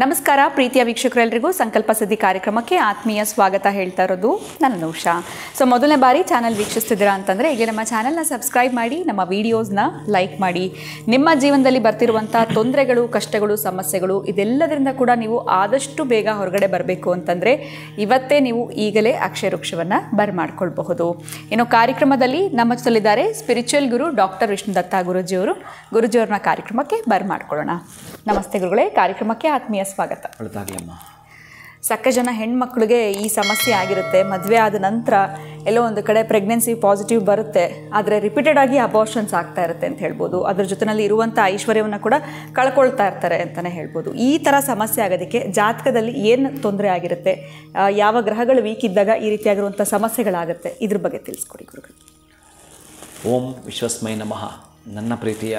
ನಮಸ್ಕಾರ ಪ್ರೀತಿಯ ವೀಕ್ಷಕರೆಲ್ಲರಿಗೂ ಸಂಕಲ್ಪ ಸಿದ್ಧಿ ಕಾರ್ಯಕ್ರಮಕ್ಕೆ ಆತ್ಮೀಯ ಸ್ವಾಗತ ಹೇಳ್ತಾ ಇರೋದು ನಾನು ಉಷಾ. ಮೊದಲನೇ ಬಾರಿ ಚಾನಲ್ ವೀಕ್ಷಿಸ್ತಿದ್ದೀರಾ ಅಂತಂದರೆ ಈಗ ನಮ್ಮ ಚಾನಲ್ನ ಸಬ್ಸ್ಕ್ರೈಬ್ ಮಾಡಿ, ನಮ್ಮ ವಿಡಿಯೋಸ್ನ ಲೈಕ್ ಮಾಡಿ. ನಿಮ್ಮ ಜೀವನದಲ್ಲಿ ಬರ್ತಿರುವಂಥ ತೊಂದರೆಗಳು, ಕಷ್ಟಗಳು, ಸಮಸ್ಯೆಗಳು ಇದೆಲ್ಲದರಿಂದ ಕೂಡ ನೀವು ಆದಷ್ಟು ಬೇಗ ಹೊರಗಡೆ ಬರಬೇಕು ಅಂತಂದರೆ ಇವತ್ತೇ ನೀವು ಈಗಲೇ ಅಕ್ಷಯ ವೃಕ್ಷವನ್ನು ಬರ್ಮಾಡ್ಕೊಳ್ಬಹುದು. ಇನ್ನು ಕಾರ್ಯಕ್ರಮದಲ್ಲಿ ನಮ್ಮ ಜೊತೆಲಿದ್ದಾರೆ ಸ್ಪಿರಿಚುವಲ್ ಗುರು ಡಾಕ್ಟರ್ ವಿಷ್ಣುದತ್ತ ಗುರುಜಿಯವ್ರನ್ನ ಕಾರ್ಯಕ್ರಮಕ್ಕೆ ಬರ್ಮಾಡ್ಕೊಳ್ಳೋಣ. ನಮಸ್ತೆ ಗುರುಗಳೇ, ಕಾರ್ಯಕ್ರಮಕ್ಕೆ ಆತ್ಮೀಯ ಸ್ವಾಗತ. ಸಾಕಷ್ಟು ಜನ ಹೆಣ್ಮಕ್ಳಿಗೆ ಈ ಸಮಸ್ಯೆ ಆಗಿರುತ್ತೆ. ಮದುವೆ ಆದ ನಂತರ ಎಲ್ಲೋ ಒಂದು ಕಡೆ ಪ್ರೆಗ್ನೆನ್ಸಿ ಪಾಸಿಟಿವ್ ಬರುತ್ತೆ, ಆದರೆ ರಿಪೀಟೆಡ್ ಆಗಿ ಅಬಾರ್ಷನ್ಸ್ ಆಗ್ತಾ ಇರುತ್ತೆ ಅಂತ ಹೇಳ್ಬೋದು. ಅದ್ರ ಜೊತೆಯಲ್ಲಿ ಇರುವಂಥ ಐಶ್ವರ್ಯವನ್ನು ಕೂಡ ಕಳ್ಕೊಳ್ತಾ ಇರ್ತಾರೆ ಅಂತಲೇ ಹೇಳ್ಬೋದು. ಈ ಥರ ಸಮಸ್ಯೆ ಆಗೋದಕ್ಕೆ ಜಾತಕದಲ್ಲಿ ಏನು ತೊಂದರೆ ಆಗಿರುತ್ತೆ, ಯಾವ ಗ್ರಹಗಳು ವೀಕ್ ಇದ್ದಾಗ ಈ ರೀತಿಯಾಗಿರುವಂಥ ಸಮಸ್ಯೆಗಳಾಗುತ್ತೆ, ಇದ್ರ ಬಗ್ಗೆ ತಿಳಿಸ್ಕೊಡಿ ಗುರುಗಳು. ಓಂ ವಿಶ್ವಸ್ಮೈ ನಮಃ. ನನ್ನ ಪ್ರೀತಿಯ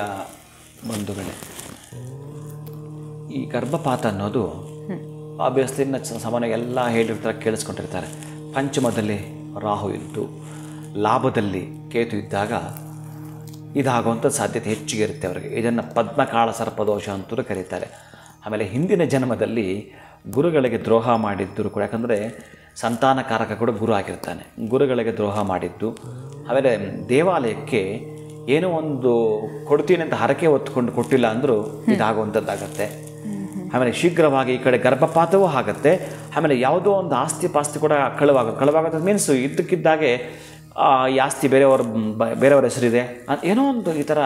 ಬಂಧುಗಳೇ, ಈ ಗರ್ಭಪಾತ ಅನ್ನೋದು ಆಬ್ವಿಯಸ್ಲಿ ಸಾಮಾನ್ಯ ಎಲ್ಲ ಹೇಳಿರ್ತಾರೆ, ಕೇಳಿಸ್ಕೊಂಡಿರ್ತಾರೆ. ಪಂಚಮದಲ್ಲಿ ರಾಹು ಇದ್ದು ಲಾಭದಲ್ಲಿ ಕೇತು ಇದ್ದಾಗ ಇದಾಗುವಂಥ ಸಾಧ್ಯತೆ ಹೆಚ್ಚಿಗೆ ಇರುತ್ತೆ ಅವರಿಗೆ. ಇದನ್ನು ಪದ್ಮಕಾಳ ಸರ್ಪದೋಷ ಅಂತಲೂ ಕರೀತಾರೆ. ಆಮೇಲೆ ಹಿಂದಿನ ಜನ್ಮದಲ್ಲಿ ಗುರುಗಳಿಗೆ ದ್ರೋಹ ಮಾಡಿದ್ದರು ಕೂಡ, ಯಾಕಂದರೆ ಸಂತಾನಕಾರಕ ಕೂಡ ಗುರು ಆಗಿರ್ತಾನೆ. ಗುರುಗಳಿಗೆ ದ್ರೋಹ ಮಾಡಿದ್ದು, ಆಮೇಲೆ ದೇವಾಲಯಕ್ಕೆ ಏನೋ ಒಂದು ಕೊಡ್ತೀನಿ ಅಂತ ಹರಕೆ ಹೊತ್ಕೊಂಡು ಕೊಟ್ಟಿಲ್ಲ ಅಂದರೂ ಇದಾಗುವಂಥದ್ದಾಗತ್ತೆ. ಆಮೇಲೆ ಶೀಘ್ರವಾಗಿ ಈ ಕಡೆ ಗರ್ಭಪಾತವೂ ಆಗುತ್ತೆ. ಆಮೇಲೆ ಯಾವುದೋ ಒಂದು ಆಸ್ತಿ ಪಾಸ್ತಿ ಕೂಡ ಕಳುವಾಗೋದು ಮೀನ್ಸ್ ಇದ್ದಕ್ಕಿದ್ದಾಗೆ ಈ ಆಸ್ತಿ ಬೇರೆಯವ್ರ ಹೆಸರಿದೆ ಅಂತ ಏನೋ ಒಂದು ಈ ಥರ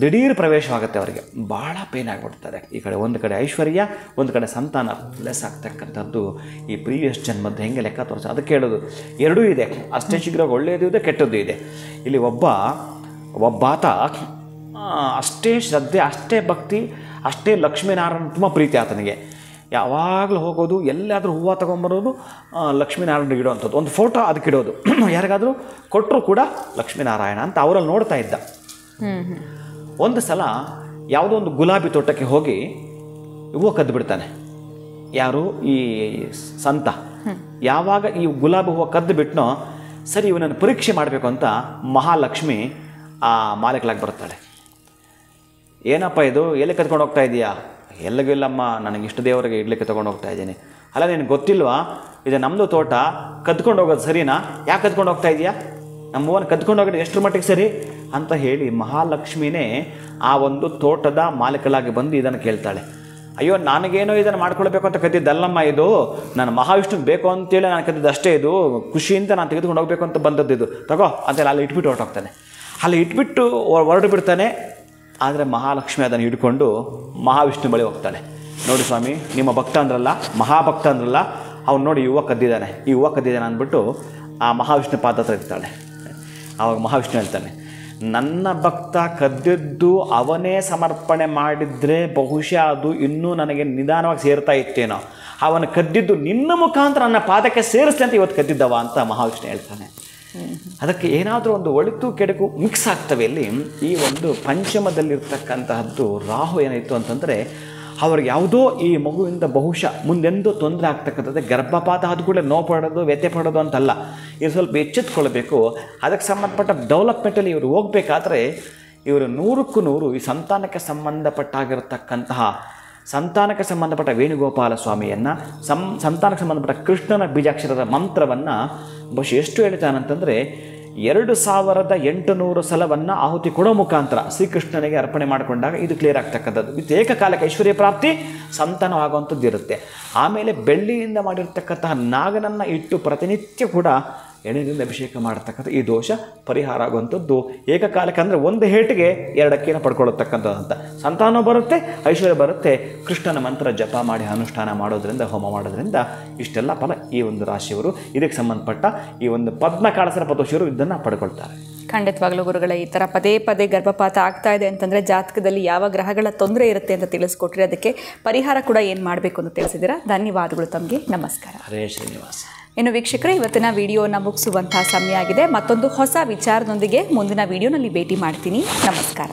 ದಿಢೀರ್ ಪ್ರವೇಶವಾಗುತ್ತೆ ಅವರಿಗೆ. ಭಾಳ ಪೇನ್ ಆಗಿಬಿಡ್ತಾರೆ. ಈ ಕಡೆ ಒಂದು ಕಡೆ ಐಶ್ವರ್ಯ, ಒಂದು ಕಡೆ ಸಂತಾನ ಲೆಸ್ ಆಗ್ತಕ್ಕಂಥದ್ದು ಈ ಪ್ರೀವಿಯಸ್ ಜನ್ಮದ್ದು ಹೆಂಗೆ ಲೆಕ್ಕ ತೋರಿಸ ಅದಕ್ಕೆ ಹೇಳೋದು. ಎರಡೂ ಇದೆ, ಅಷ್ಟೇ ಶೀಘ್ರವಾಗಿ ಒಳ್ಳೆಯದು ಇದೆ, ಕೆಟ್ಟದ್ದು ಇದೆ. ಇಲ್ಲಿ ಒಬ್ಬಾತ ಅಷ್ಟೇ ಶ್ರದ್ಧೆ, ಅಷ್ಟೇ ಭಕ್ತಿ, ಅಷ್ಟೇ ಲಕ್ಷ್ಮೀನಾರಾಯಣ ತುಂಬ ಪ್ರೀತಿ ಆತನಿಗೆ. ಯಾವಾಗಲೂ ಹೋಗೋದು, ಎಲ್ಲಾದರೂ ಹೂವು ತೊಗೊಂಬರೋದು, ಲಕ್ಷ್ಮೀನಾರಾಯಣರಿಗೆ ಇಡೋವಂಥದ್ದು, ಒಂದು ಫೋಟೋ ಅದಕ್ಕೆ ಇಡೋದು. ಯಾರಿಗಾದರೂ ಕೊಟ್ಟರು ಕೂಡ ಲಕ್ಷ್ಮೀನಾರಾಯಣ ಅಂತ ಅವರಲ್ಲಿ ನೋಡ್ತಾ ಇದ್ದ. ಒಂದು ಸಲ ಯಾವುದೋ ಒಂದು ಗುಲಾಬಿ ತೋಟಕ್ಕೆ ಹೋಗಿ ಹೂವು ಕದ್ದು ಬಿಡ್ತಾನೆ. ಯಾರು? ಈ ಸಂತ. ಯಾವಾಗ ಈ ಗುಲಾಬಿ ಹೂವು ಕದ್ದು ಬಿಟ್ಟನೋ, ಸರಿ ಇವನನ್ನು ಪರೀಕ್ಷೆ ಮಾಡಬೇಕು ಅಂತ ಮಹಾಲಕ್ಷ್ಮಿ ಆ ಮಾಲೀಕಲಾಗಿ ಬರ್ತಾಳೆ. ಏನಪ್ಪ ಇದು, ಎಲ್ಲಿ ಕತ್ಕೊಂಡು ಹೋಗ್ತಾ ಇದೆಯಾ? ಎಲ್ಲಿಗೂ ಇಲ್ಲಮ್ಮ, ನನಗೆ ಇಷ್ಟು ದೇವರಿಗೆ ಇಡ್ಲಿಕ್ಕೆ ತೊಗೊಂಡು ಹೋಗ್ತಾ ಇದ್ದೀನಿ. ಅಲ್ಲ, ನಿನಗೆ ಗೊತ್ತಿಲ್ವಾ ಇದು ನಮ್ಮದು ತೋಟ, ಕದ್ಕೊಂಡು ಹೋಗೋದು ಸರಿನಾ? ಯಾಕೆ ಕದ್ಕೊಂಡು ಹೋಗ್ತಾ ಇದೆಯಾ? ನಮ್ಮ ಹೂವನ್ನು ಕದ್ಕೊಂಡು ಹೋಗೋದು ಎಷ್ಟರ ಮಟ್ಟಿಗೆ ಸರಿ ಅಂತ ಹೇಳಿ ಮಹಾಲಕ್ಷ್ಮಿನೇ ಆ ಒಂದು ತೋಟದ ಮಾಲೀಕಲಾಗಿ ಬಂದು ಇದನ್ನು ಕೇಳ್ತಾಳೆ. ಅಯ್ಯೋ, ನನಗೇನೋ ಇದನ್ನು ಮಾಡ್ಕೊಳ್ಬೇಕು ಅಂತ ಕದ್ದಿದ್ದಲ್ಲಮ್ಮ, ಇದು ನಾನು ಮಹಾವಿಷ್ಣುಗೆ ಬೇಕು ಅಂತೇಳಿ ನಾನು ಕದ್ದಿದ್ದು ಅಷ್ಟೇ. ಇದು ಖುಷಿಯಿಂದ ನಾನು ತೆಗೆದುಕೊಂಡು ಹೋಗಬೇಕು ಅಂತ ಬಂದದ್ದು, ಇದು ತಗೋ ಅಂತೇಳಿ ಅಲ್ಲಿ ಇಟ್ಬಿಟ್ಟು ಹೊರಟೋಗ್ತಾನೆ. ಅಲ್ಲಿ ಇಟ್ಬಿಟ್ಟು ಹೊರಟು ಬಿಡ್ತಾನೆ. ಆದರೆ ಮಹಾಲಕ್ಷ್ಮಿ ಅದನ್ನು ಹಿಡ್ಕೊಂಡು ಮಹಾವಿಷ್ಣು ಬಳಿ ಹೋಗ್ತಾಳೆ. ನೋಡಿ ಸ್ವಾಮಿ, ನಿಮ್ಮ ಭಕ್ತ ಅಂದ್ರಲ್ಲ, ಮಹಾಭಕ್ತ ಅಂದ್ರಲ್ಲ, ಅವ್ನು ನೋಡಿ ಈ ಹೂವು ಕದ್ದಿದ್ದಾನೆ ಅಂದ್ಬಿಟ್ಟು ಆ ಮಹಾವಿಷ್ಣು ಪಾದ ಹತ್ರ ಇರ್ತಾಳೆ. ಆವಾಗ ಮಹಾವಿಷ್ಣು ಹೇಳ್ತಾನೆ, ನನ್ನ ಭಕ್ತ ಕದ್ದಿದ್ದು ಅವನೇ ಸಮರ್ಪಣೆ ಮಾಡಿದರೆ ಬಹುಶಃ ಅದು ಇನ್ನೂ ನನಗೆ ನಿಧಾನವಾಗಿ ಸೇರ್ತಾ ಇತ್ತೇನೋ. ಅವನು ಕದ್ದಿದ್ದು ನಿನ್ನ ಮುಖಾಂತರ ನನ್ನ ಪಾದಕ್ಕೆ ಸೇರಿಸ್ಲಿ ಅಂತ ಇವತ್ತು ಕದ್ದಿದ್ದವ ಅಂತ ಮಹಾವಿಷ್ಣು ಹೇಳ್ತಾನೆ. ಅದಕ್ಕೆ ಏನಾದರೂ ಒಂದು ಒಳಿತು ಕೆಡುಕು ಮಿಕ್ಸ್ ಆಗ್ತವೆ. ಇಲ್ಲಿ ಈ ಒಂದು ಪಂಚಮದಲ್ಲಿರ್ತಕ್ಕಂತಹದ್ದು ರಾಹು ಏನಾಯಿತು ಅಂತಂದರೆ, ಅವ್ರಿಗೆ ಯಾವುದೋ ಈ ಮಗುವಿಂದ ಬಹುಶಃ ಮುಂದೆಂದೂ ತೊಂದರೆ ಆಗ್ತಕ್ಕಂಥದ್ದು. ಗರ್ಭಪಾತ ಆದ ಕೂಡ ನೋವು ಪಡೋದು, ವ್ಯಥೆ ಪಡೋದು ಅಂತಲ್ಲ, ಇದು ಸ್ವಲ್ಪ ಎಚ್ಚೆತ್ಕೊಳ್ಬೇಕು. ಅದಕ್ಕೆ ಸಂಬಂಧಪಟ್ಟ ಡೆವಲಪ್ಮೆಂಟಲ್ಲಿ ಇವರು ಹೋಗಬೇಕಾದ್ರೆ ಇವರು 100ಕ್ಕೂ 100 ಈ ಸಂತಾನಕ್ಕೆ ಸಂಬಂಧಪಟ್ಟ ವೇಣುಗೋಪಾಲ ಸ್ವಾಮಿಯನ್ನು, ಸಂತಾನಕ್ಕೆ ಸಂಬಂಧಪಟ್ಟ ಕೃಷ್ಣನ ಬೀಜಾಕ್ಷರದ ಮಂತ್ರವನ್ನು ಬಹುಶಃ ಎಷ್ಟು ಹೇಳ್ತಾನಂತಂದರೆ 2800 ಸಲವನ್ನು ಆಹುತಿ ಕೊಡೋ ಮುಖಾಂತರ ಶ್ರೀಕೃಷ್ಣನಿಗೆ ಅರ್ಪಣೆ ಮಾಡಿಕೊಂಡಾಗ ಇದು ಕ್ಲಿಯರ್ ಆಗ್ತಕ್ಕಂಥದ್ದು. ಇದು ಏಕಕಾಲಕ್ಕೆ ಐಶ್ವರ್ಯ ಪ್ರಾಪ್ತಿ, ಸಂತಾನವಾಗುವಂಥದ್ದು ಇರುತ್ತೆ. ಆಮೇಲೆ ಬೆಳ್ಳಿಯಿಂದ ಮಾಡಿರ್ತಕ್ಕಂತಹ ನಾಗನನ್ನು ಇಟ್ಟು ಪ್ರತಿನಿತ್ಯ ಕೂಡ ಎಣ್ಣೆಯಿಂದ ಅಭಿಷೇಕ ಮಾಡತಕ್ಕಂಥ ಈ ದೋಷ ಪರಿಹಾರ ಆಗುವಂಥದ್ದು ಏಕಕಾಲಕ್ಕೆ. ಅಂದರೆ ಒಂದು ಹೇಟಿಗೆ 2 ಅಕ್ಕಿಯನ್ನು ಪಡ್ಕೊಳ್ಳತಕ್ಕಂಥದ್ದು. ಸಂತಾನ ಬರುತ್ತೆ, ಐಶ್ವರ್ಯ ಬರುತ್ತೆ. ಕೃಷ್ಣನ ಮಂತ್ರ ಜಪ ಮಾಡಿ ಅನುಷ್ಠಾನ ಮಾಡೋದ್ರಿಂದ, ಹೋಮ ಮಾಡೋದ್ರಿಂದ ಇಷ್ಟೆಲ್ಲ ಫಲ ಈ ಒಂದು ರಾಶಿಯವರು, ಇದಕ್ಕೆ ಸಂಬಂಧಪಟ್ಟ ಈ ಒಂದು ಪದ್ಮಕಾಳ ಸರ್ಪದೋಷರು ಇದನ್ನು ಪಡ್ಕೊಳ್ತಾರೆ. ಖಂಡಿತವಾಗ್ಲೂ ಗುರುಗಳೇ, ಈ ಥರ ಪದೇ ಪದೇ ಗರ್ಭಪಾತ ಆಗ್ತಾ ಇದೆ ಅಂತಂದರೆ ಜಾತಕದಲ್ಲಿ ಯಾವ ಗ್ರಹಗಳ ತೊಂದರೆ ಇರುತ್ತೆ ಅಂತ ತಿಳಿಸ್ಕೊಟ್ರಿ. ಅದಕ್ಕೆ ಪರಿಹಾರ ಕೂಡ ಏನು ಮಾಡಬೇಕು ಅಂತ ತಿಳಿಸಿದ್ದೀರಾ. ಧನ್ಯವಾದಗಳು ತಮಗೆ. ನಮಸ್ಕಾರ. ಹರೇ ಶ್ರೀನಿವಾಸ. ಇನ್ನು ವೀಕ್ಷಕರೇ, ಇವತ್ತಿನ ವಿಡಿಯೋನ ಮುಗಿಸುವಂತಹ ಸಮಯ ಆಗಿದೆ. ಮತ್ತೊಂದು ಹೊಸ ವಿಚಾರದೊಂದಿಗೆ ಮುಂದಿನ ವಿಡಿಯೋನಲ್ಲಿ ಭೇಟಿ ಮಾಡ್ತೀನಿ. ನಮಸ್ಕಾರ.